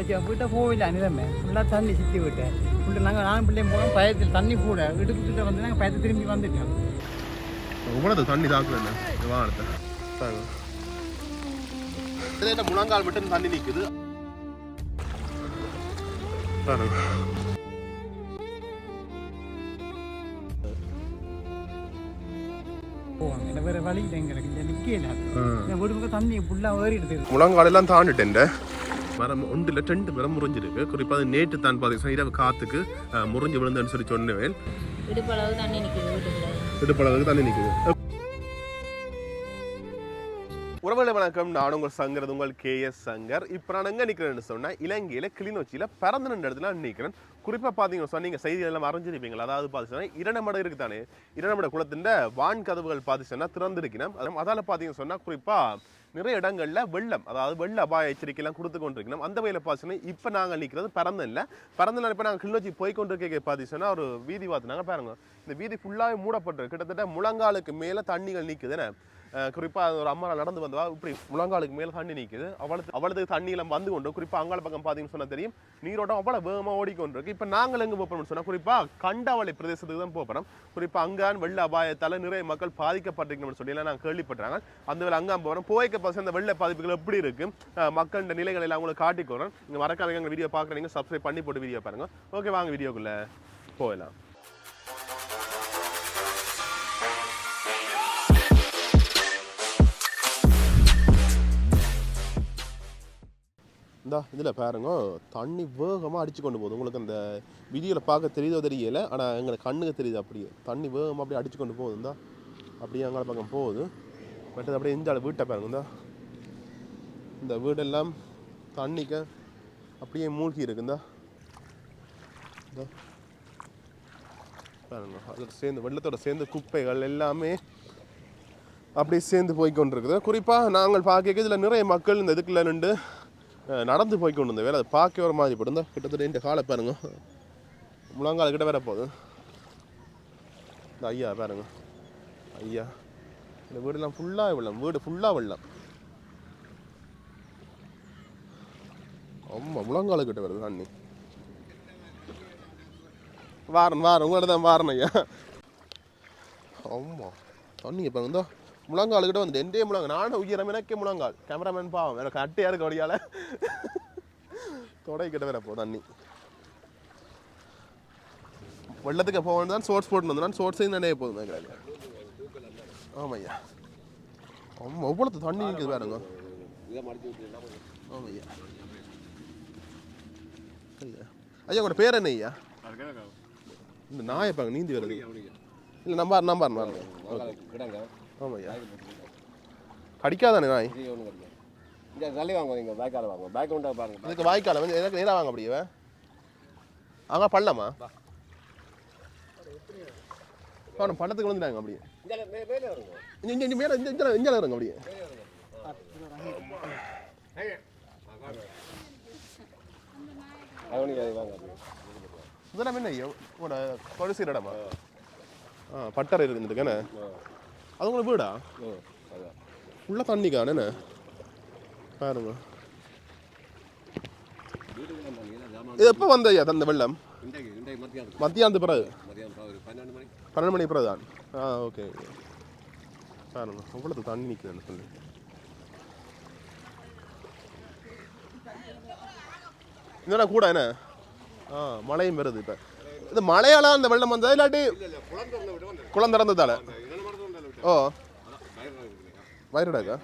வீட்டை போகல அனிதமே ஃபுல்லாக தண்ணி சுற்றி விட்டேன் ஃபுல்லாக நானும் பிள்ளையும் போனோம் பயத்தில் தண்ணி கூட வீட்டுக்கிட்ட வந்து நாங்கள் பயத்தை திரும்பி வந்துட்டோம். உங்களது தண்ணி தாக்குது வானத்தை முழங்கால் விட்டு தண்ணி நிற்குது. முழங்காலெல்லாம் தாண்டிட்டேன். மரம் ஒன்றில் 2 மரம் முறிஞ்சிருக்கு. குறிப்பாக நேற்று தான் பார்த்தீங்கன்னா இரவு காத்துக்கு முறிஞ்சு விழுந்துன்னு சொல்லி சொன்னேன். இடுப்பளவுக்கு தண்ணி நிற்குது. உறவுகளை வணக்கம். நான் உங்கள் சங்கர், உங்கள் கேஎஸ் சங்கர். இப்போ நான் எங்கே நிற்கிறேன்னு சொன்னால் இலங்கையில் கிளிநொச்சியில் பிறந்த இடத்துல நிற்கிறேன். குறிப்பாக பார்த்தீங்கன்னா சொன்ன நீங்கள் செய்திகள் எல்லாம் அறிஞ்சிருப்பீங்களா? அதாவது பார்த்தீங்கன்னா இரண்டமடம் இருக்குது தானே, இரண்டமட குளத்தின் வான் கதவுகள் பார்த்தீங்கன்னா திறந்திருக்கணும். அதால் பார்த்தீங்கன்னு சொன்னால் குறிப்பாக நிறைய இடங்களில் வெள்ளம், அதாவது வெள்ள அபாய எச்சரிக்கைலாம் கொடுத்து கொண்டிருக்கணும். அந்த வகையில் பார்த்தீங்கன்னா இப்போ நாங்கள் நிற்கிறது பிறந்த இப்போ நாங்கள் கிளிநொச்சி போய் கொண்டிருக்க பார்த்தீங்கன்னா ஒரு வீதி பார்த்துனாங்க பாருங்க. இந்த வீதி ஃபுல்லாகவே மூடப்பட்டிருக்கு. கிட்டத்தட்ட முழங்காலுக்கு மேலே தண்ணிகள் நிற்குதுன்னு. குறிப்பாக ஒரு அம்மா நடந்து வந்தவா இப்படி முழங்காலுக்கு மேலே தண்ணி நிற்குது. அவ்வளோது தண்ணியெல்லாம் வந்து கொண்டு குறிப்பாக அங்காள பக்கம் பார்த்தீங்கன்னு சொன்னால் தெரியும் நீரோட்டம் அவ்வளோ வேகமாக ஓடிக்கொண்டிருக்கு. இப்போ நாங்கள் எங்கே போகிறோம்னு சொன்னால் குறிப்பாக கண்டாவளி பிரதேசத்துக்கு தான் போகிறோம். குறிப்பாக அங்கான் வெள்ள அபாயத்தால் நிறைய மக்கள் பாதிக்கப்பட்டிருக்கணும்னு சொல்லி நாங்கள் கேள்விப்பட்டாங்க. அந்த வேலை அங்கே போகிறோம். போய்க்க பசங்க அந்த வெள்ள பாதிப்புகள் எப்படி இருக்குது, மக்களோட நிலைகள் எல்லாம் அவங்களுக்கு காட்டிக்கோறோம். நீங்கள் மறக்காம எங்கள் வீடியோ பார்க்குறீங்க, சப்ஸ்கிரைப் பண்ணி போட்டு வீடியோ பாருங்க. ஓகே, வாங்க வீடியோக்குள்ளே போகலாம். இதில் பாருங்க தண்ணி வேகமாக அடித்து கொண்டு போகுது. உங்களுக்கு அந்த வீடியோவில் பார்க்க தெரியுதோ தெரியலை, ஆனால் எங்களுக்கு கண்ணுக்கு தெரியுது. அப்படியே தண்ணி வேகமாக அப்படியே அடித்து கொண்டு போகுது. இருந்தால் அப்படியே அங்கே பக்கம் போகுது. பட் அப்படியே இந்த வீட்டை பாருங்க, இந்த வீடெல்லாம் தண்ணிக்கு அப்படியே மூழ்கி இருக்குந்தா பாருங்க. அதோட சேர்ந்து வெள்ளத்தோட சேர்ந்து குப்பைகள் எல்லாமே அப்படியே சேர்ந்து போய்கொண்டிருக்குது. குறிப்பாக நாங்கள் பார்க்க இதில் நிறைய மக்கள் இந்த இதுக்குள்ள நின்று நடந்து போய்கொண்டு இருந்த வேலை அதை பார்க்க ஒரு மாதிரி போட்டு கிட்டத்தட்ட இந்த காலை பாருங்க முழங்கால கிட்ட வேற போகுது. இந்த ஐயா பாருங்க, ஐயா இந்த வீடெல்லாம் ஃபுல்லாக வெள்ளம், வீடு ஃபுல்லாக வெள்ளம். ஆமாம், முழங்கால கிட்ட வருது தண்ணி. வாரன் உங்களோட தான் வாரன் ஐயா. ஆமாம், தண்ணிங்க பாருங்க முழங்கால் கிட்ட வந்துட்டு எந்தே முழங்கால். நானும் உயிரம் எனக்கே முழங்கால். கேமராமேன் பாவம் எனக்கு அட்டையாக இருக்க வழியால் தொடை கிட்ட வேற போ தண்ணி. வெள்ளத்துக்கு போக வேண்டியதான் ஷோர்ட்ஸ் போட்டு வந்தேன். ஷோர்ட்ஸையும் நிறைய போதும் கேட்குறாங்க. ஆமாம் ஐயா, ஆமாம் எவ்வளோ தண்ணி நிற்குது பாருங்க. ஆமாம் ஐயா. ஐயா உங்களோட பேர் என்ன ஐயா? இந்த நாயை பாருங்க நீந்தி வருது. இல்லை நம்பார் ஆமாம் ஐயா. கடிக்காதானே நாய்? இதுக்கு வாய்க்கால வந்து எனக்கு நேராக வாங்க அப்படியே அங்கே பண்ணலாமா? பள்ளத்துக்கு வந்துட்டாங்க அப்படியே மேலே இங்கே இருங்க அப்படியே. இதெல்லாம் என்ன உங்களோட கொலுசு இடமா? பட்டறை இருக்குதுக்கண்ணே. அது உங்களுக்கு வீடா? ஃபுல்லாக தண்ணிக்கானே பாருங்க. இது எப்போ வந்த ஐயா அந்த வெள்ளம்? மத்தியானத்து பிறகு 12 மணி பிறகு தான். ஓகே பாருங்க அவ்வளோ தண்ணி நிற்குதுன்னு சொல்லி. இதெல்லாம் கூட என்ன மழையும் வருது. இப்போ இது மழையால அந்த வெள்ளம் வந்ததா இல்லாட்டி குளம் திறந்ததால? ஓ வயிறுடாக்கா?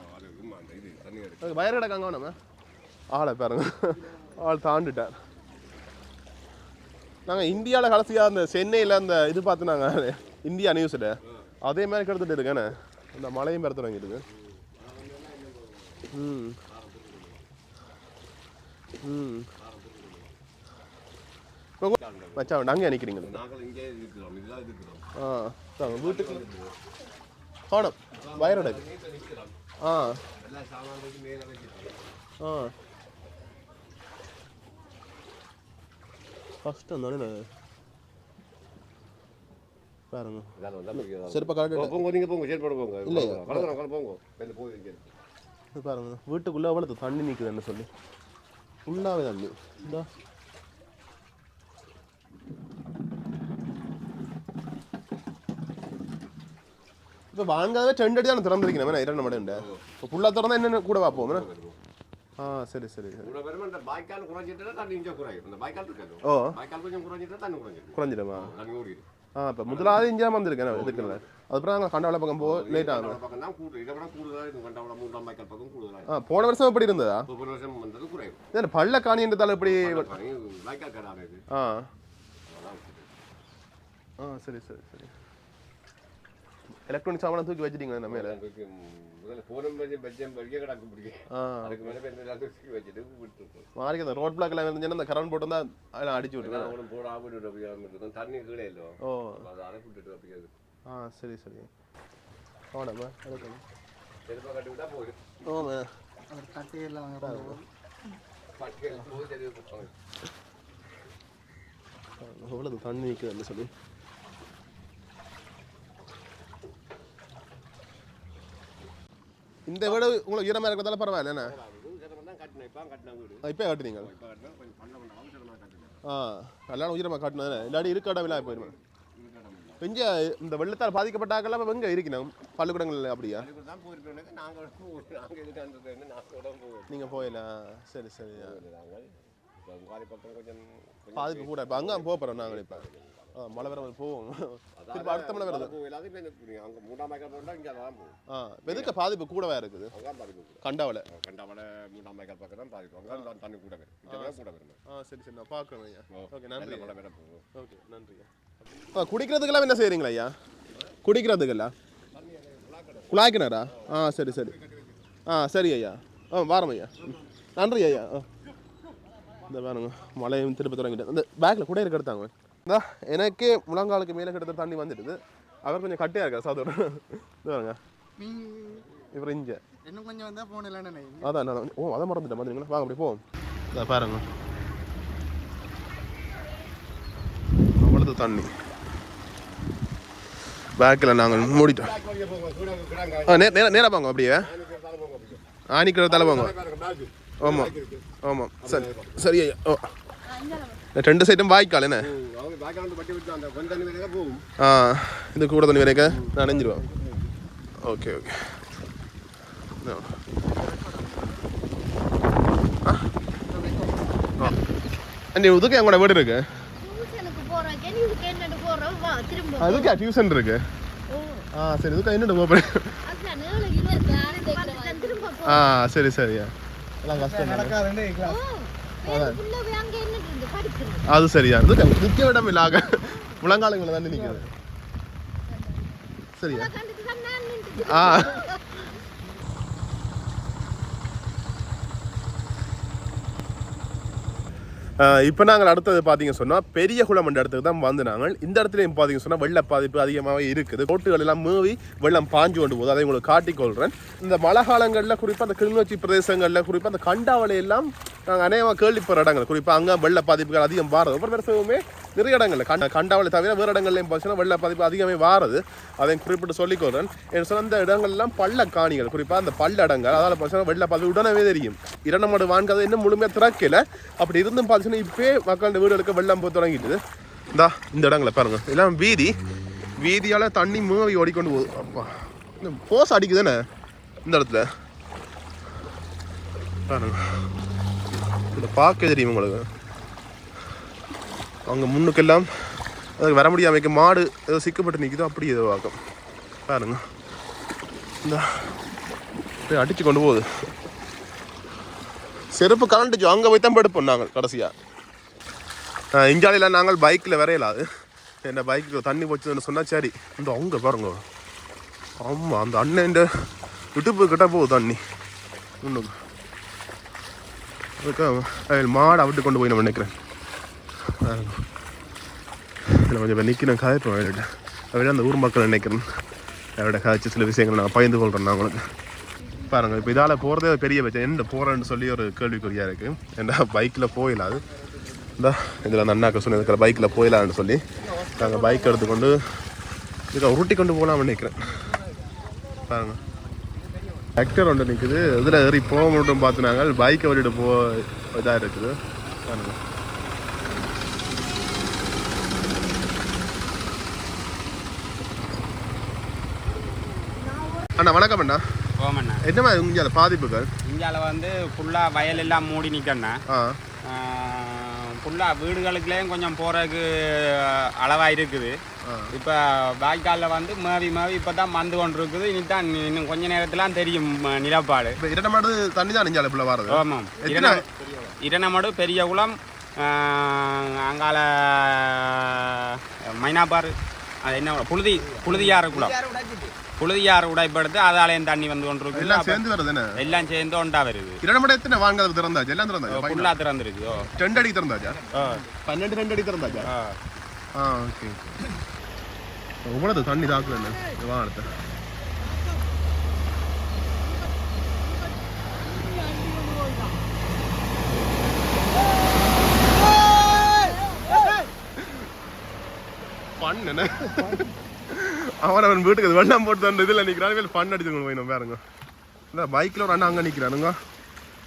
வயிறுடாக்கா அங்கே வேணாமா? ஆளை பாருங்க, ஆள் தாண்டிட்டார். நாங்கள் இந்தியாவில் கடைசியாக அந்த சென்னையில் அந்த இது பார்த்து நாங்கள் இந்தியா நியூஸில் அதே மாதிரி கெடுத்துட்டு இருக்கேண்ணே. அந்த மழையும் பெற தொடங்கிடுது. மச்சா நாங்கள் நினைக்கிறீங்க வீட்டுக்கு காணும் வயரோட கஷ்டம் தானே பாருங்க. செருப்பா பாருங்க வீட்டுக்குள்ள அவ்வளவு தண்ணி நிற்குதுன்னு சொல்லி ஃபுல்லாகவே தண்ணி இந்த இப்போ வாங்காதே 2 அடி தான் திறந்துருக்கேன் இரண்டு மடை உண்டு இப்போ ஃபுல்லாக திறந்தா என்னென்ன கூட பார்ப்போம் ஆ சரி சரி ஓ குறைஞ்சிடுமா ஆ இப்போ முதலாவது இஞ்சாமல் வந்திருக்கேன் இதுக்குள்ள அதுக்கப்புறம் நாங்கள் கண்டாவளை பக்கம் போ லேட் ஆகும் ஆ போன வருஷம் எப்படி இருந்ததா பள்ள காணின்றதால எப்படி ஆ ஆ சரி சரி சரி எலக்ட்ரானிக் சாமான் தூக்கி வச்சிட்டீங்களா நம்ம மேலே மாறி அந்த ரோட் பிளாக் எல்லாம் இருந்துச்சுன்னா அந்த கரண்ட் போட்டு தான் அதெல்லாம் அடிச்சு விட்டுருக்கேன் தண்ணி கீழே இல்லை ஓ ஆ சரி சரி ஆமாம்மா செருப்பா கட்டி விட்டா போயிடும் ஓமா கட்டையெல்லாம் எவ்வளவு தண்ணி நிற்குதுன்னு சொல்லி இந்த வீடு உங்களுக்கு ஈரமாக இருக்கிறதால பரவாயில்ல என்ன இப்போ கட்டுறீங்க ஆ நல்லா உயிரமாக காட்டினது இல்லாடி இருக்காட விழா போயிருமா இங்கே இந்த வெள்ளத்தால் பாதிக்கப்பட்டாக்கெல்லாம் எங்கே இருக்கணும் பள்ளிக்கூடங்கள் அப்படியா நீங்கள் போயிடலாம் சரி சரி பாதிப்பு கூட இப்போ அங்கே போக போகிறோம் நாங்கள் இப்போ மழை வர போவோம் திரும்ப அடுத்த மழை வருது எதுக்கு பாதிப்பு கூடவே இருக்குது கண்டாவில் தண்ணி கூட சரி சரி நான் பார்க்குறேன் ஐயா ஓகே நன்றி ஓகே நன்றி குடிக்கிறதுக்கெல்லாம் என்ன செய்கிறீங்களா ஐயா குடிக்கிறதுக்கெல்லாம் குழாய் கிணறா ஆ சரி சரி ஆ சரி ஐயா வாரம் ஐயா நன்றி ஐயா இந்த பாருங்க மழையும் திரும்ப தொடங்கிட்டு இந்த பேக்கில் கூட இருக்க எடுத்தாங்க எனக்கே முழங்காலுக்கு மேலே கிட்டத்தட்ட தண்ணி வந்துடுது அவர் கொஞ்சம் கட்டியாக இருக்கார் சாதோட பாருங்க இவர் இங்கே இன்னும் கொஞ்சம் வந்தால் போனேன் அதான் நான் ஓ அதை மறந்துட்டேன் பார்த்தீங்களா வாங்க அப்படி போவோம் பாருங்க அவ்வளவு தண்ணி பேக்கில் நாங்கள் மூடிட்டோம் நேராக போங்க அப்படியே ஆணிக்கிற தலை போங்க ஆமாம் ஆமாம் சரி சரி ஐயா ஓ 2 சைடும் வாய்க்கால் என்ன ஆ இது கூட தண்ணி வரைக்க நனைஞ்சிருவோம் ஓகே ஓகே இதுக்கு எங்களோட வீடு இருக்கு அதுக்கு டியூஷன் இருக்கு ஆ சரி இதுக்கு என்னோட போகிறேன் ஆ சரி சரியா எல்லாம் கஷ்டம் அது சரியா நிக்க விடம் இல்லாக முழங்காலங்களை தானே நிற்குது சரியா ஆ இப்போ நாங்கள் அடுத்தது பார்த்தீங்கன்னு சொன்னால் பெரிய குளம் என்ற இடத்துக்கு தான் வந்து நாங்கள் இந்த இடத்துலையும் பார்த்தீங்கன்னு சொன்னால் வெள்ள பாதிப்பு அதிகமாகவே இருக்குது ரோட்டுகள் எல்லாம் மூவி வெள்ளம் பாஞ்சு கொண்டு போகுது அதை உங்களுக்கு காட்டிக்கொள்கிறேன் இந்த மழை காலங்களில் குறிப்பாக அந்த கிளிநொச்சி பிரதேசங்களில் குறிப்பாக அந்த கண்டாவளை எல்லாம் நாங்கள் அநேகமாக கேள்விப்படுற இடங்கள் குறிப்பாக அங்கே வெள்ள பாதிப்புகள் அதிகம் வாரது ஒவ்வொரு வருஷமுமே நிறைய இடங்களில் கண்டாவளை தவிர வேறு இடங்கள்லையும் பார்த்தீங்கன்னா வெள்ள பாதிப்பு அதிகமே வாரது அதையும் குறிப்பிட்டு சொல்லிக்கொள்கிறேன் என்று சொன்ன அந்த இடங்கள்லாம் பள்ள காணிகள் குறிப்பாக அந்த பள்ள இடங்கள் அதால் பார்த்தீங்கன்னா வெள்ள பாதிப்பு உடனே தெரியும் 2 மாடு வாங்காத இன்னும் முழுமையாக திறக்கல அப்படி இருந்தும் பார்த்தீங்கன்னா இப்போ மக்களோட வீடுகளுக்கு வெள்ளம் போய் தொடங்கிட்டு இந்த இடங்களை பாருங்க எல்லாம் வீதியால் தண்ணி மூவி ஓடிக்கொண்டு போகுது அப்பா இந்த போஸ் அடிக்குதுன்னு இந்த இடத்துல பாருங்க இதை பார்க்க தெரியும் உங்களுக்கு அவங்க முன்னுக்கெல்லாம் அதுக்கு வர முடியாமைக்கு மாடு ஏதோ சிக்கப்பட்டு நிற்குதோ அப்படி ஏதோ ஆகும் பாருங்க இந்த அடிச்சு கொண்டு போகுது செருப்பு கலண்டுச்சு அங்கே போய் தான் படுப்போம் நாங்கள் கடைசியாக இஞ்சாலையில் நாங்கள் பைக்கில் வரையலாது என்ன பைக்கில் தண்ணி போச்சுன்னு சொன்னால் சரி இந்த அவங்க பாருங்க ஆமாம் அந்த அண்ணன் இடுப்பு கிட்ட போகுது தண்ணி இன்னும் அதுக்கு மாடை விட்டு கொண்டு போய் நான் நினைக்கிறேன் இல்லை கொஞ்சம் இப்போ நிற்கிறேன் கதைப்போம் அவர்கிட்ட அவர்கிட்ட அந்த ஊர் மக்கள் நினைக்கிறேன் அவரோட கதைச்சு சில விஷயங்கள் நான் பகிர்ந்து கொள்கிறேன் நான் உங்களுக்கு பாருங்கள் இப்போ இதால் போகிறதே பெரிய பிரச்சனை என்ன போகிறேன்னு சொல்லி ஒரு கேள்விக்குறியாக இருக்குது ஏன்னா பைக்கில் போயிடலாது இந்த இதில் அந்த அண்ணாக்க சொன்ன இருக்கிற பைக்கில் போயிடலான்னு சொல்லி நாங்கள் பைக் எடுத்துக்கொண்டு இதை உருட்டி கொண்டு போகலாம்னு நினைக்கிறேன் பாருங்கள் ஆக்டர் ஒன்று நிற்குது இதில் ஏறி போக மட்டும் பார்த்துனாங்க பைக்கை ஓடிட்டு இதாக இருக்குது அண்ணா வணக்கம் அண்ணா. ஓமண்ணா என்னம்மா இங்கே பாதிப்புகள்? இந்தியாவில் வந்து ஃபுல்லாக வயல் எல்லாம் மூடி நிற்கண்ணா. ஃபுல்லாக வீடுகளுக்குலேயும் கொஞ்சம் போகிறதுக்கு அளவாக இருக்குது. இப்போ வாய்க்காலில் வந்து மேவி இப்போ தான் வந்து கொண்டு இருக்குது. இனிதான் இன்னும் கொஞ்ச நேரத்தில் தெரியும் நிலப்பாடு. இப்போ இரண்டமாடு தண்ணி தான் நெஞ்சால இப்போ வருது. ஆமாம், இரண்டமாடு பெரிய குளம், அங்கால மைனாப்பாறு, அது என்ன புழுதியாறு குளம், புழுதியாறு உடைப்படுத்து அதாலையும் தண்ணி வந்து கொண்டு இருக்கு. எல்லாம் சேர்ந்து வருது, எல்லாம் சேர்ந்து ஒன்றா வருது. இரண்டமாடு எத்தனை வாங்காது திறந்தாச்சு? எல்லாம் திறந்தாச்சு, ஃபுல்லாக திறந்துருக்கு. 2 அடி திறந்தாச்சா? 12 அடி திறந்தாச்சா? ஓகே. உங்களது தண்ணி தாக்குல வாங்கத்தை பண்ண அவன் வீட்டுக்கு வெள்ளம் போட்டு அந்த இதில் நிற்கிறான். ஃபன் அடிச்சுக்கணும் போய் பாருங்க. இந்த பைக்கில் ஒரு அண்ணா அங்கே நிற்கிறானுங்க.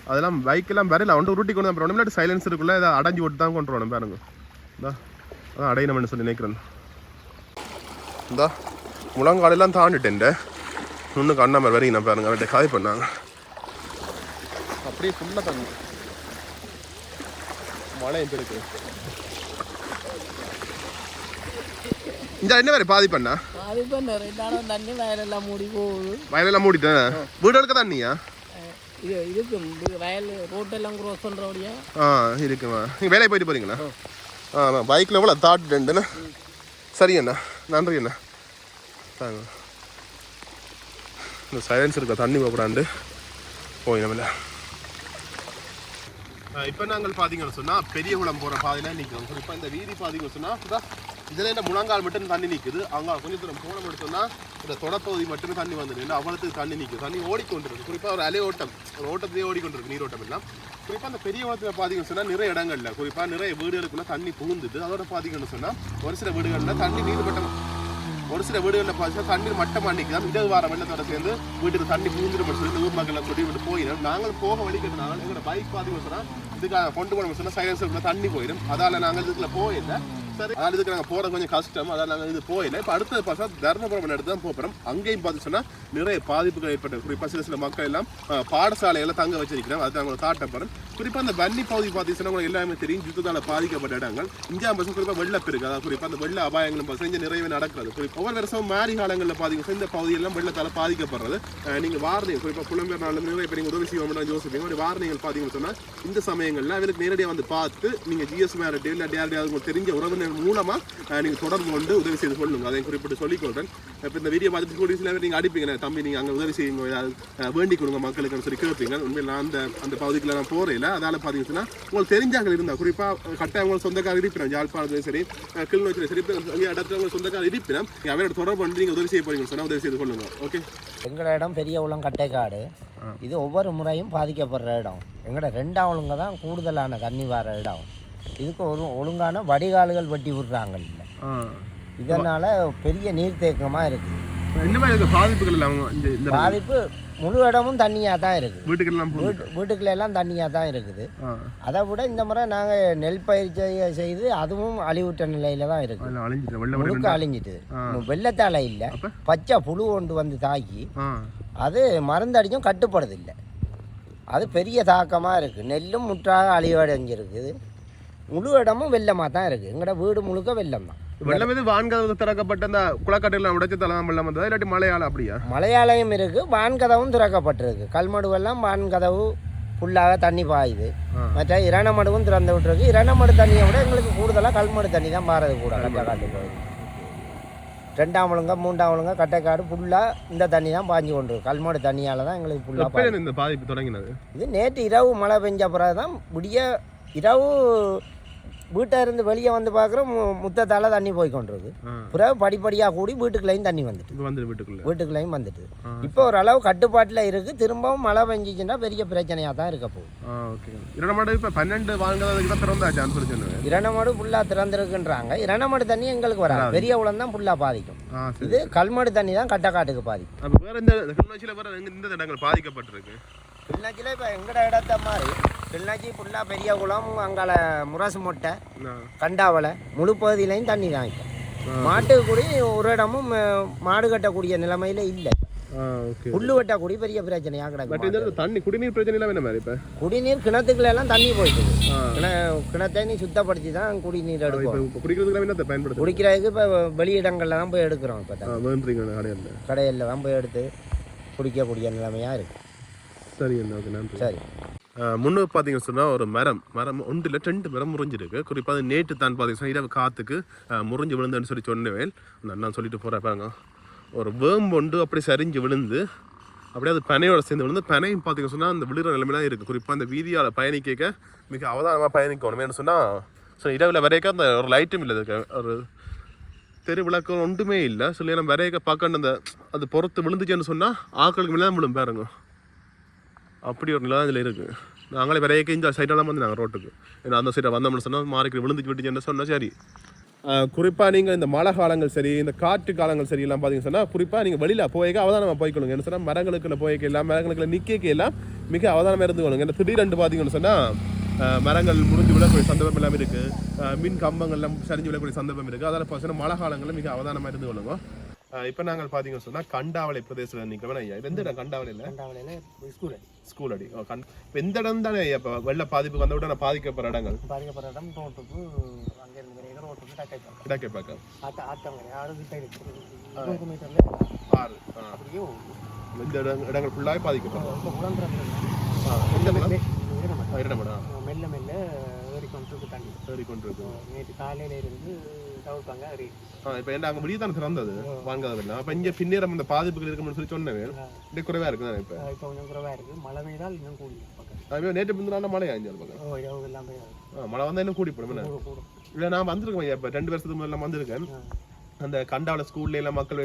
அதெல்லாம் பைக்கெல்லாம் வரல அவன் உருட்டி கொண்டு தான் போகிறோம். சைலன்ஸ் இருக்குள்ள இதை அடைஞ்சி போட்டு தான் கொண்டு வரணும் பாருங்க. அதான் அடையணும்னு சொல்லி நினைக்கிறேன். இந்த முழங்காலெல்லாம் தாண்டிட்டேன். இன்னும் அண்ணாமர் வரைக்கும் நான் பாருங்க அவர்கிட்ட காய் பண்ணாங்க. அப்படியே ஃபுல்லாக தண்ணி மழை பெருக்கு. இந்த என்ன வேற பாதிப்பண்ணா? தண்ணி வயலெல்லாம் மூடி போகுது. வயலெல்லாம் மூடிட்டேன். வீடுகளுக்கு தண்ணியா? இதுக்கு வயல் ரோட்டெல்லாம் க்ரோஸ் பண்ணுறோடியா? இருக்குமா. நீங்கள் வேலைக்கு போயிட்டு போகிறீங்களா? பைக்கில் எவ்வளோ தாட்டுட்டேன்ண்ணா. சரி அண்ணா, நன்றி அண்ணா. தாங்க. இந்த சைலன்ஸ் இருக்க தண்ணி போகக்கூடாண்டு போய் நம்மள. இப்போ நாங்கள் பார்த்தீங்கன்னு சொன்னால் பெரிய குளம் போகிற பாதையில் நிற்கிறோம். இப்போ இந்த வீதி பார்த்தீங்கன்னு சொன்னால் இதில் என்ன முழங்கால் மட்டும் தண்ணி நிற்குது. அங்கே கொஞ்சம் தூரம் போன மட்டும் சொன்னால் இந்த தொடப்பகுதி மட்டுமே தண்ணி வந்துடும். அவ்வளோத்துக்கு தண்ணி நிற்குது. தண்ணி ஓடிக்கொண்டிருக்கு. குறிப்பாக ஒரு அலை ஓட்டம், ஒரு ஓட்டத்திலே ஓடிக்கொண்டிருக்கு, நீரோட்டம் எல்லாம். குறிப்பாக அந்த பெரிய குளத்தில் பார்த்தீங்கன்னு சொன்னால் நிறைய இடங்கள்ல குறிப்பாக நிறைய வீடுகளுக்குள்ள தண்ணி புகுந்துது. அதோட பார்த்தீங்கன்னு சொன்னால் ஒரு சில வீடுகளில் தண்ணி நீர்மட்டம், ஒரு சில வீடுகளில் பார்த்தீங்கன்னா தண்ணீர் மட்டமாக நிற்கலாம். இடது வார வெள்ளத்தோட சேர்ந்து வீட்டுக்கு தண்ணி புகுந்துடும் சொல்லி ஊர் மக்கள் சொல்லி விட்டு போயிடும். நாங்கள் போக வலிக்கிறதுனால எங்களோட பைக் பார்த்தீங்கன்னு சொன்னால் இதுக்காக கொண்டு போகணும்னு சொன்னால் சைலன்ஸுக்குள்ள தண்ணி போயிடும். அதால் நாங்கள் இதுக்குள்ள போயிடல. சரி, அதனால் இதுக்கு நாங்கள் போகிறது கொஞ்சம் கஷ்டம். அதால் நாங்கள் இது போயிடல. இப்போ அடுத்தது பார்த்தா தர்மபுரம் எடுத்து தான் போகிறோம். அங்கேயும் பார்த்து சொன்னால் நிறைய பாதிப்புகள் ஏற்பட்டது. குறிப்பாக சில மக்கள் எல்லாம் பாடசாலையெல்லாம் தங்க வச்சிருக்கிறோம். அது நாங்கள் காட்டப்படுறோம். குறிப்பாக அந்த வன்னி பகுதி பார்த்தீங்கன்னா உங்களுக்கு எல்லாமே தெரியும். யுத்தத்தால் பாதிக்கப்பட்ட இடங்கள். 5ஆம் வருஷம் குறிப்பாக வெள்ளப்பெருக்கு, அதாவது குறிப்பாக அந்த வெள்ள அபாயங்களும் பார்த்தீங்கன்னா நிறையவே நடக்கிறது. குறிப்பாக ஒவ்வொரு வருஷம் மாறி காலங்களில் பார்த்தீங்கன்னா இந்த பகுதியெல்லாம் வெள்ளத்தால் பாதிக்கப்படுறது. நீங்கள் வாரணிகள் குறிப்பாக புலம்பெயர் நாளில் நிறைய பேர் நீங்கள் உதவி செய்வோம் யோசிப்பீங்க. ஒரு வாரணிகள் பார்த்தீங்கன்னு சொன்னால் இந்த சமயங்களில் அவருக்கு நேரடியாக வந்து பார்த்து நீங்கள் ஜிஎஸ் மேரிட்டி இல்லை யாரையாவது உங்களுக்கு தெரிஞ்ச உறவினர் மூலமாக நீங்கள் தொடர்பு கொண்டு உதவி செய்து கொள்ளுங்க. அதை குறிப்பிட்டு சொல்லிக்கொள்கிறேன். இப்போ இந்த வீடியோ பார்த்துட்டு கூட சில பேர் நீங்கள் அடிப்பீங்க, தம்பி நீங்கள் அங்கே உதவி செய்யுங்க, ஏதாவது வேண்டிக் கொடுங்க மக்களுக்குன்னு சொல்லி கேட்பீங்க. உண்மையில் நான் அந்த பகுதிக்குள்ள நான் போகிறேன். அதால் பார்த்தீங்கன்னா உங்களுக்கு தெரிஞ்சாங்க இருந்தால் குறிப்பாக கட்டாயம் உங்களுக்கு சொந்தக்கார இருப்பினோம். யாழ்ப்பாணத்துலையும் சரி, கிளிநொச்சிலையும் சரி, இடத்துல உங்களுக்கு சொந்தக்கார இருப்பினோம். அவரோட தொடர்பு பண்ணி நீங்கள் உதவி செய்ய போறீங்கன்னு சொன்னால் உதவி செய்து கொள்ளுங்க. ஓகே. எங்களோட இடம் பெரிய உளம் கட்டைக்காடு. இது ஒவ்வொரு முறையும் பாதிக்கப்படுற இடம். எங்களோட 2ஆம் ஒழுங்க தான் கூடுதலான தண்ணி வர இடம். இதுக்கு ஒழுங்கான வடிகால்கள் வெட்டி விடுறாங்க இல்லை. இதனால பெரிய நீர்த்தேக்கமாக இருக்குது. பாதிப்பு முழு இடமும் தண்ணியாக தான் இருக்குது. வீட்டுக்குள்ளெல்லாம் தண்ணியாக தான் இருக்குது. அதை விட இந்த முறை நாங்கள் நெல் பயிர் செய்து அதுவும் அழிவுற்ற நிலையில தான் இருக்குது. முழுக்க அழிஞ்சிட்டு வெள்ளத்தால இல்லை, பச்சை புழு கொண்டு வந்து தாக்கி அது மருந்தடிச்சும் கட்டுப்படுது இல்லை. அது பெரிய தாக்கமாக இருக்குது. நெல்லும் முற்றாக அழிவடைஞ்சிருக்குது. முழு இடமும் வெள்ளமாக தான் இருக்குது. எங்களோட வீடு முழுக்க வெள்ளம் தான். வெள்ளம் இது வான்கதவு திறக்கப்பட்ட அந்த குளக்கட்டையில் உடைச்சு தலாம் வெள்ளம் வந்ததா இல்லாட்டி மலையாளம்? அப்படியா? மலையாளையும் இருக்குது, வான்கதவும் திறக்கப்பட்டிருக்கு. கல்மடுவெல்லாம் வான்கதவு ஃபுல்லாக தண்ணி பாயுது. மற்ற இரணமடுவும் திறந்து விட்டுருக்கு. இரணமடு தண்ணியை விட எங்களுக்கு கூடுதலாக கல்மடு தண்ணி தான் மாறது கூட. கட்டைக்காட்டு போகுது 2ஆம் ஒழுங்க 3ஆம் ஒழுங்க கட்டைக்காடு ஃபுல்லாக இந்த தண்ணி தான் பாஞ்சு கொண்டு இருக்கு. கல்மடு தண்ணியால் தான் எங்களுக்கு ஃபுல்லாக இந்த பாதிப்பு தொடங்கினது. இது நேற்று இரவு மழை பெஞ்ச பிறகு தான் விடிய இரவு வீட்டை இருந்து வெளியே வந்து பார்க்குறோம் முத்தத்தால் தண்ணி போய் கொண்டிருக்கு. பிறகு படிப்படியாக கூடி வீட்டுக்குள்ளேயும் தண்ணி வந்துட்டு வீட்டுக்குள்ளேயும் வந்துட்டு இப்போ ஓரளவு கட்டுப்பாட்டில் இருக்குது. திரும்பவும் மழை பெஞ்சிச்சுன்னா பெரிய பிரச்சனையாக தான் இருக்க போகுது. இப்போ 12 வாங்குறதுக்கு திறந்தாச்சு. இரணமாடு ஃபுல்லாக திறந்துருக்குன்றாங்க. இரணமாடு தண்ணி எங்களுக்கு வராது, பெரிய குளம் தான் ஃபுல்லாக பாதிக்கும். இது கல்மாடு தண்ணி தான் கட்டக்காட்டுக்கு பாதிக்கும். வேறு இந்த இடங்கள் பாதிக்கப்பட்டிருக்கு. கிளிநொச்சியில் இப்போ எங்கட இடத்த மாதிரி கிளிநொச்சி ஃபுல்லாக பெரிய குளம், அங்கால முரசு மொட்டை, கண்டாவளை முழு பகுதியிலையும் தண்ணி தான். இப்போ மாட்டுக்கு கூடி ஒரு இடமும் மாடு கட்டக்கூடிய நிலைமையில இல்லை. புல்லு வெட்டக்கூடிய பெரிய பிரச்சனையாக கிடக்கு. தண்ணி குடிநீர் பிரச்சனை என்ன மாதிரி? இப்போ குடிநீர் கிணத்துக்குள்ள எல்லாம் தண்ணி போயிடுது. கிணத்தை நீ சுத்தப்படுத்தி தான் குடிநீர் எடுக்கும். குடிக்கிறதுக்கு இப்போ வெளியிடங்கள்ல தான் போய் எடுக்கிறோம். இப்போ கடையில் தான் போய் எடுத்து குடிக்கக்கூடிய நிலைமையாக இருக்குது. சரி என்ன நன்றி. சரி, முன்னு பார்த்தீங்கன்னு சொன்னால் ஒரு மரம் ஒன்றில் 2 மரம் முறிஞ்சிருக்கு. குறிப்பாக நேற்று தான் பார்த்தீங்கன்னா இரவு காற்றுக்கு முறிஞ்சு விழுந்துன்னு சொன்னவேல் அந்த அண்ணா சொல்லிட்டு போகிறப்பாங்க. ஒரு வேம்பு ஒன்று அப்படி சரிஞ்சு விழுந்து அப்படியே அது பனையோட சேர்ந்து விழுந்து பனையும் பார்த்தீங்கன்னு சொன்னால் அந்த விழுற நிலைமைலாம் இருக்குது. குறிப்பாக அந்த வீதியால் பயணிக்க மிக அவதானமாக பயணிக்கணும். என்ன சொன்னால் இரவில் வரைக்கும் அந்த ஒரு லைட்டும் இல்லை, ஒரு தெரு விளக்கம் ஒன்றுமே இல்லை. சொல்லி நம்ம வரைக்க பார்க்க அந்த அது பொறுத்து விழுந்துச்சுன்னு சொன்னால் ஆக்களுக்கு மேலே விழும் பாருங்க. அப்படி ஒரு நிலையில் இருக்குது. நாங்களே வரையக்க இந்த சைடெல்லாம் வந்து நாங்கள் ரோட்டுக்கு அந்த சைடை வந்தோம்னு சொன்னால் மாறிக்கு விழுந்துச்சு விட்டுச்சுன்னு சொன்னால் சரி. குறிப்பாக நீங்கள் இந்த மழை காலங்கள் சரி, இந்த காற்று காலங்கள் சரி எல்லாம் பார்த்தீங்கன்னு சொன்னால் குறிப்பாக நீங்கள் வெளியில் போய்க்க அவதானமாக போய்க்கணுங்க. என்ன சொன்னால் மரங்களுக்குள்ள போய்க்க எல்லாம் மரங்களுக்குள்ள நிற்க எல்லாம் மிக அவதானமாக இருந்துக்கணுங்க. இந்த திடீரென்று பார்த்தீங்கன்னு சொன்னால் மரங்கள் முடிஞ்சு விடக்கூடிய சந்தர்ப்பம் எல்லாம் இருக்குது. மின் கம்பங்கள்லாம் சரிஞ்சு விடக்கூடிய சந்தர்ப்பம் இருக்குது. அதனால் பார்த்தீங்கன்னா மழை காலங்களில் மிக அவதானமாக இருந்து கொள்ளுங்க. இப்போ நாங்கள் பார்த்தீங்கன்னு சொன்னால் கண்டாவளை பிரதேசத்தில் நிற்கிறோம். ஐயா இது எந்த இடம்? கண்டாவளையில் ஸ்கூல் அடி. இப்போ எந்த இடம் தானே இப்போ வெள்ள பாதிப்பு வந்த விட பாதிக்கப்படுற இடங்கள்? பாதிக்கப்படுற இடம் ரோட்டுக்கு அங்கே இருக்கிற ரோட்டுக்கு டக்கைப்பாக்கம் 6 மீட்டர்ல 6 அப்படியே இந்த இடங்கள் ஃபுல்லாகவே பாதிக்கப்படும். மெல்ல மெல்ல ஏறிக்கொண்டிருக்கு தண்ணி ஏறிக்கொண்டிருக்கு. நேற்று காலையில இருந்து தவிர்ப்பாங்க. இப்போ என்ன அங்கே வெளியே தான் திறந்தது வாங்காத. அப்போ இங்கே பின்னேறம் இந்த பாதிப்புகள் இருக்குன்னு சொல்லி சொன்னவே இப்படி குறைவாக இருக்குது. இப்போ கொஞ்சம் குறைவாக இருக்குது. மழை பெய்தால் இன்னும் கூடி. நேற்று பிந்தினா மழை ஆஞ்சால் மழை வந்தால் இன்னும் கூடி போடும். இல்லை நான் வந்திருக்கேன் ஐயா. இப்போ 2 வருஷத்துக்கு முதல்ல வந்திருக்கேன். அந்த கண்டாவளை ஸ்கூல்ல எல்லாம் மக்கள்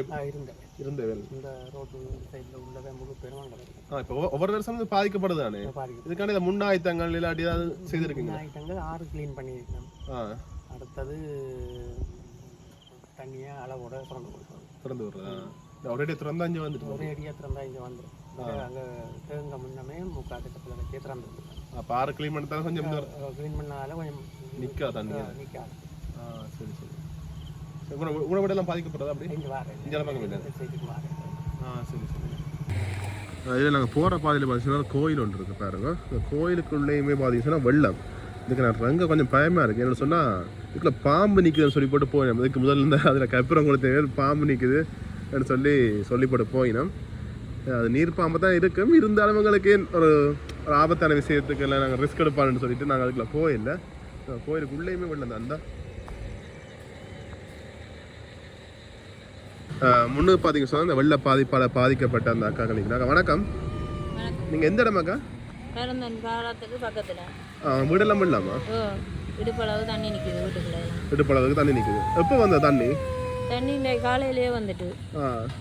இருந்தவர்கள் இந்த ரோட்டு சைடில் உள்ளவே முழு பெருமாங்க. இப்போ ஒவ்வொரு வருஷம் பாதிக்கப்படுது தானே. இதுக்கான இந்த முன்னாயத்தங்கள் இல்லாட்டி ஏதாவது செய்திருக்கீங்க? முன்னாயத்தங்கள் 6 கிளீன் பண்ணியிருக்கோம். அடுத்தது தண்ணியை அளவோட திறந்து விடுறதா? ஒரேடியாக திறந்தா இங்கே வந்துட்டு ஒரேடியாக திறந்தா இங்கே வந்துடும். அங்கே தேங்க முன்னமே 3/4 கட்டத்தில் வச்சே திறந்துருக்கு. அப்போ 6 கிளீன் பண்ணாலும் கொஞ்சம் கிளீன் பண்ணாலும் கொஞ்சம் நிற்கா தண்ணி நிற்காது. சரி சரி. உணவுடெல்லாம் பாதிக்கப்படுறதா? அப்படி இங்கே சரி சரி. இதில் நாங்கள் போகிற பாதையில் பார்த்தீங்கன்னா கோயில் ஒன்று இருக்குது பாருங்க. இந்த கோயிலுக்குள்ளேயுமே பார்த்தீங்கன்னா வெள்ளம். இதுக்கு நான் ரங்க கொஞ்சம் பயமாக இருக்குது. என்ன சொன்னால் இதுக்குள்ள பாம்பு நிற்குதுன்னு சொல்லி போட்டு போயினோம். இதுக்கு முதல்ல இருந்தால் அதில் கப்புறம் கொடுத்த பாம்பு நிற்குது சொல்லி போட்டு போயினோம். அது நீர் பாம்பு தான் இருக்கும். இருந்தாலும் எங்களுக்கு ஒரு ஆபத்தான விஷயத்துக்கு எல்லாம் நாங்கள் ரிஸ்க் எடுப்பான்னு சொல்லிட்டு நாங்கள் அதுக்குள்ள போயில்லை. கோயிலுக்குள்ளேயுமே வெள்ளம் தான். அந்த முன்னுக்கு பார்த்தீங்க சொன்னால் இந்த வெள்ள பாதிப்பால் பாதிக்கப்பட்ட அந்த அக்கா கணிக்கிறாங்க. வணக்கம், நீங்கள் எந்த இடமாக்கா? பக்கத்தில் வீடெல்லாம் விடலாமா? இடுப்பளவுக்கு தண்ணி நிற்குது. இடுப்பளவுக்கு தண்ணி நிற்குது. எப்போ வந்த தண்ணி? தண்ணி இந்த காலையிலேயே வந்துட்டு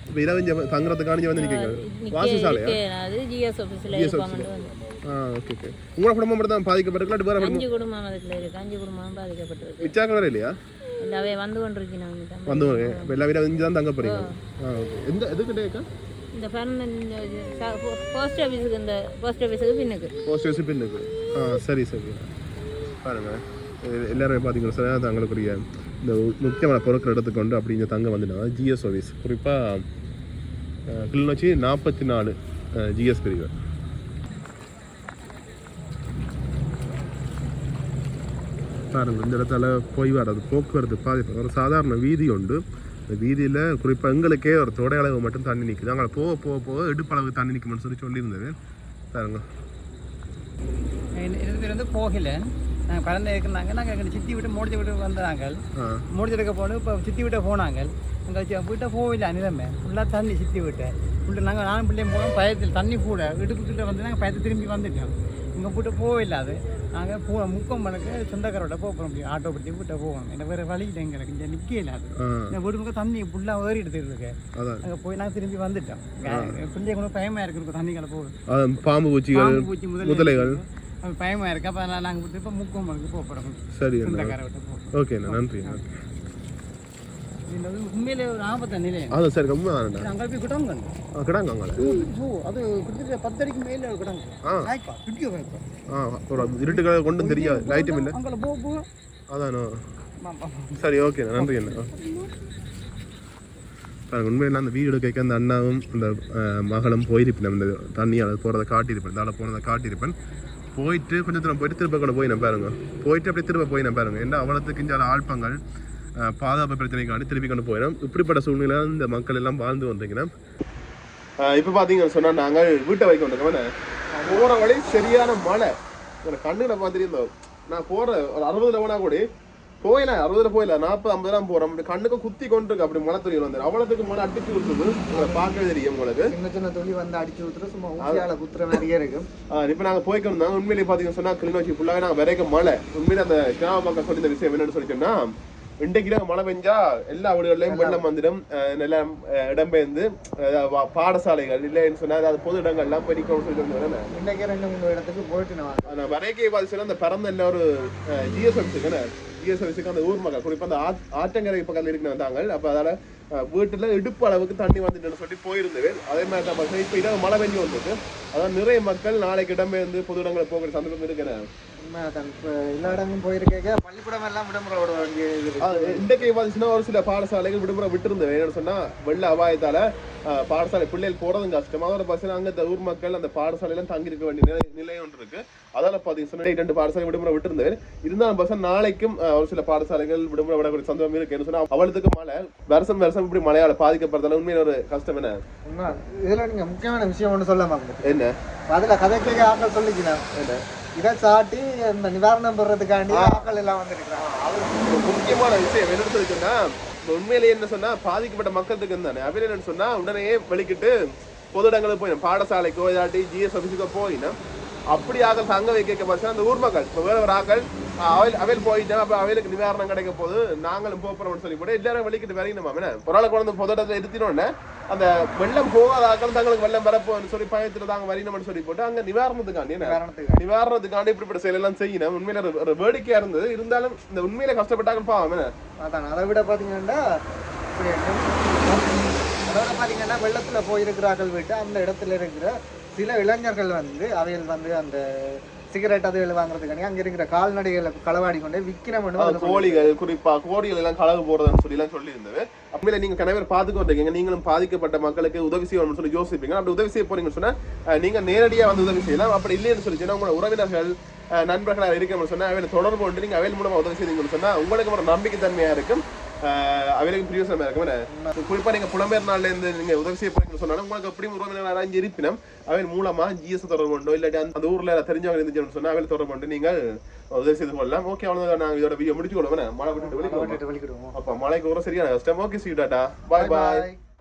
இப்போ இரவு தங்குறதுக்கான வந்து நிற்குங்க. வாசி சாலையா? அது ஜிஎஸ் ஆஃபீஸில் ஓகே ஓகே. உங்களோட குடும்பம் மட்டும் தான் பாதிக்கப்பட்டிருக்கலாம்? வேறு 5 குடும்பம் அதுக்குள்ள இருக்குது. 5 குடும்பம் பாதிக்கப்பட்டிருக்கு. விச்சாக்கள் வேறு இல்லையா? எல்லாவே வந்து கொண்டிருக்கீங்க. வந்து எல்லா வீடும் இங்கே தான் தங்க போகிறீங்க. எந்த எதுக்கிட்டேக்கா? இந்த போஸ்ட் ஆஃபீஸுக்கு, இந்த போஸ்ட் ஆஃபீஸுக்கு பின்னுக்கு. போஸ்ட் ஆஃபீஸுக்கு பின்னுக்கு. சரி சரி. பாருங்கள் எல்லாருமே பார்த்தீங்கன்னா சார் தங்களுக்குரிய இந்த முக்கியமான பொருட்கள் எடுத்துக்கொண்டு அப்படி இங்கே தங்க வந்துட்டாங்க. ஜிஎஸ் ஆஃபீஸ் குறிப்பாக கிளிநொச்சி 44 ஜிஎஸ் பிரிவு. பாருங்கள் இந்த இடத்துல போய் வர்றது போக்குவரத்து பாதிப்பு. ஒரு சாதாரண வீதி உண்டு. இந்த வீதியில் குறிப்பாக எங்களுக்கே ஒரு தொடை அளவு மட்டும் தண்ணி நிற்குது. அங்கே போக இடுப்பளவு தண்ணி நிற்கும்னு சொல்லியிருந்தது. பாருங்க வந்து போகல. நாங்கள் பறந்து இருக்கிறாங்க. நாங்கள் எங்கள் சித்தி விட்டு முடிச்சு விட்டு வந்தாங்க. முடிச்சு எடுக்க போனோம். இப்போ சித்தி விட்ட போனாங்க. எங்கள் வீட்டை போகல. நிலைமை ஃபுல்லாக தண்ணி சித்தி விட்டேன். நாங்கள் நானும் பிள்ளையும் போனோம். பயத்தில் தண்ணி கூட இடுப்புக்கிட்ட வந்து நாங்கள் பயத்தை திரும்பி வந்துட்டோம். இங்கே போட்டு போகல அது நாங்கள் முக்கம் மணிக்கு சொந்தக்காரோட போக முடியும் ஆட்டோ பிடிச்சி விட்டு போகணும் என்ன வேறு வழியில் எங்களுக்கு இங்கே நிற்கல அது இந்த வீடு முக்க தண்ணி ஃபுல்லாக ஏறிட்டு இருக்கு அங்கே போய் நான் திரும்பி வந்துட்டோம் பிள்ளைங்க கூட பயமாக இருக்கு தண்ணிகளை போகுது பாம்பு பூச்சி முதலைகள் பயமாக இருக்கு அப்போ நாங்கள் இப்போ முக்கம் மணிக்கு போகிறோம் சரி சொந்தக்காரோட போகிறோம் ஓகே நன்றி உண்மையிலே ஒரு ஆபத்த நிலை அது சரி ரொம்ப அங்கே போய் கிடங்க கிடாங்க அது கிட்டத்தட்ட 10 அடிக்கு மேலே கிடங்க ஒரு இருட்டுகளை கொண்டும் தெரியாது லைட்டும் இல்லை அங்கே போ அதானோ சரி ஓகே நன்றி என்ன உண்மையில அந்த வீடு கேட்க அந்த அண்ணாவும் அந்த மகளும் போயிருப்பேன் அந்த தண்ணியால் போகிறத காட்டியிருப்பேன் தாழ போனதை காட்டியிருப்பேன் போயிட்டு கொஞ்சம் தூரம் போயிட்டு திரும்ப கூட போய் நான் பாருங்க போயிட்டு அப்படியே திரும்ப போய் நான் பாருங்க ஏன்னா அவ்வளோத்துக்கு இங்கே ஆழ்பங்கள் பாதுகாப்பு பிரச்சனைக்காண்டி திருப்பி கொண்டு போயிடும் இப்படிப்பட்ட சூழ்நிலை இந்த மக்கள் எல்லாம் வாழ்ந்து வந்தீங்கன்னா இப்போ பார்த்தீங்கன்னு சொன்னால் நாங்கள் வீட்டை வைக்க வந்திருக்கோம் போகிற வழி சரியான மழை கண்ணுல பார்த்துருந்தோம் நான் போகிற ஒரு 60 போனா கூட போயில 60 போயில 40-50 தான் போகிறோம் அப்படி கண்ணுக்கு குத்தி கொண்டு இருக்கு அப்படி மழை துணியில் வந்து அவ்வளோத்துக்கு மழை அடிச்சு கொடுத்துது உங்களை பார்க்கவே தெரியும் உங்களுக்கு சின்ன சின்ன துணி வந்து அடிச்சு ஊற்றுற சும்மா ஊசியால குத்துற மாதிரியே இருக்கும் இப்போ நாங்கள் போய்க்கு வந்தாங்க உண்மையிலேயே பார்த்தீங்கன்னு சொன்னால் கிளிநொச்சி ஃபுல்லாகவே நாங்கள் வரைக்கும் மழை உண்மையிலே அந்த கிராம மக்கள் சொல்லி இந்த விஷயம் என்னன்னு சொல்லிட்டோம்னா இன்றைக்கு மழை பெஞ்சா எல்லா வீடுகள்லையும் வெள்ளம் வந்துடும் எல்லாம் இடம்பெயர்ந்து பாடசாலைகள் இல்லைன்னு சொன்னா அதாவது பொது இடங்கள் எல்லாம் போய் நிற்கணும்னு சொல்லி இன்னைக்கு 2-3 இடத்துக்கு போயிட்டு நான் வரைக்கை பாதிச்சுன்னா அந்த பிறந்த எல்லா ஒரு ஜிஎஸ்எஃப்ஸுக்கு அந்த ஊர் மக்கள் குறிப்பாக அந்த ஆற்றங்கரை பக்கத்தில் இருக்கிற வந்தாங்க அப்போ அதால வீட்டுல இடுப்பு அளவுக்கு தண்ணி வந்துட்டுன்னு சொல்லி போயிருந்தது அதே மாதிரி தான் இப்போ இடம் மழை பெஞ்சு வந்தது அதான் நிறைய மக்கள் நாளைக்கு இடம்பெயர்ந்து பொது இடங்களை போகிற சந்தர்ப்பம் இருக்கிறேன் எல்லா இடங்களும் போயிருக்கேங்க பள்ளிக்கூடம் எல்லாம் விடுமுறை விட வேண்டியது இன்றைக்கு பார்த்துச்சுன்னா ஒரு சில பாடசாலைகள் விடுமுறை விட்டுருந்தது என்னன்னு சொன்னா வெள்ள அபாயத்தால பாடசாலை பிள்ளைகள் போறதும் கஷ்டமா ஒரு பசங்க அங்க ஊர் மக்கள் அந்த பாடசாலையெல்லாம் தங்கி இருக்க வேண்டிய நிலை ஒன்று இருக்கு அதால பாத்தீங்கன்னா 2 பாடசாலை விடுமுறை விட்டுருந்தது இருந்தாலும் பசங்க நாளைக்கும் ஒரு சில பாடசாலைகள் விடுமுறை விடக்கூடிய சந்தர்ப்பம் இருக்கு என்ன சொன்னா அவளுக்கு மழை வருஷம் இப்படி மழையால பாதிக்கப்படுறதால உண்மையில ஒரு கஷ்டம் என்ன இதுல நீங்க முக்கியமான விஷயம் ஒன்று சொல்ல மாட்டேன் என்ன அதுல கதை கேட்க ஆக்கள் சொல்லிக்கலாம் என்ன இதை சாட்டி இந்த நிவாரணம் பெறதுக்காண்டி ஆக்கள் எல்லாம் வந்துருக்காங்க முக்கியமான விஷயம் என்னன்னு சொல்லிச்சுன்னா உண்மையிலேயே என்ன சொன்னா பாதிக்கப்பட்ட மக்களுக்கு இருந்தானே அவையில என்னன்னு சொன்னா உடனே வெளிக்கிட்டு பொது இடங்களுக்கு போயிடும் பாடசாலைக்கோ இல்லாட்டி ஜிஎஸ் ஆஃபீஸுக்கோ போயினா அப்படி ஆக்கள் தங்க வைக்க பார்த்தா அந்த ஊர் மக்கள் இப்போ வேற ஒரு ஆக்கள் அவையில் போயிட்டா அப்போ அவைகளுக்கு நிவாரணம் கிடைக்க போது நாங்களும் போறோம்னு சொல்லி கூட எல்லாரும் வெளிக்கிட்டு வரையணுமா ஒரு ஆளை கொண்டு பொது இடத்துல இருத்தினோடனே அந்த வெள்ளம் போகாத ஆக்கள் தங்களுக்கு வெள்ளம் வரப்போன்னு சொல்லி பயத்துல தாங்க வரையணும்னு சொல்லி போட்டு அங்க நிவாரணத்துக்காண்டி இப்படிப்பட்ட செயலெல்லாம் செய்யணும் உண்மையில ஒரு வேடிக்கையா இருந்தது இருந்தாலும் இந்த உண்மையில கஷ்டப்பட்டாங்க பாவம் அதான் அதை விட பாத்தீங்கன்னா பாத்தீங்கன்னா வெள்ளத்துல போயிருக்கிறார்கள் விட்டு அந்த இடத்துல இருக்கிற சில இளைஞர்கள் வந்து அவையில் வந்து அந்த சிகரெட் அது வாங்குறதுக்காண்டி அங்க இருக்கிற கால்நடைகளை களவாடி கொண்டு விற்கிறோம் கோழிகள் குறிப்பா கோழிகள் எல்லாம் களவு போறதுன்னு சொல்லி எல்லாம் சொல்லி இருந்தது அப்படி நீங்க கணவர் பாத்துக்கொண்டீங்க நீங்களும் பாதிக்கப்பட்ட மக்களுக்கு உதவி செய்யணும்னு சொல்லி யோசிப்பீங்க அப்படி உதவி செய்ய போறீங்கன்னு சொன்னா நீங்க நேரடியா வந்து உதவி செய்யலாம் அப்படி இல்லைன்னு சொல்லி சொன்னா உங்களோட உறவினர்கள் நண்பர்களாக இருக்கணும்னு சொன்னா அவையில தொடர்பு கொண்டு நீங்க அவையில் மூலமா உதவி செய்தீங்கன்னு சொன்னா உங்களுக்கு ஒரு நம்பிக்கை தன்மையா இருக்கும் அவைகளுக்கு பிரியோசனமா இருக்கும் குறிப்பா நீங்க புலம்பெயர் நாள்ல இருந்து நீங்க உதவி செய்ய போறீங்கன்னு சொன்னாலும் உங்களுக்கு எப்படியும் உறவினர் இருப்பினும் அவையில் மூலமா ஜிஎஸ் தொடர்பு கொண்டோ இல்லாட்டி அந்த ஊர்ல தெரிஞ்சவங்க இருந்துச்சுன்னு சொன்னா அவையில் தொடர்பு கொண்டு நீங்கள் உதவி செய்து கொள்ளலாம் ஓகே அவ்வளவுதான் நாங்க இதோட வீடியோ முடிச்சு கொள்வோம் மழை விட்டுட்டு வெளிக்கிடுவோம் அப்ப மழைக்கு ஒரு சரியான கஷ்டம் ஓகே சீ டாட்டா பாய் பாய்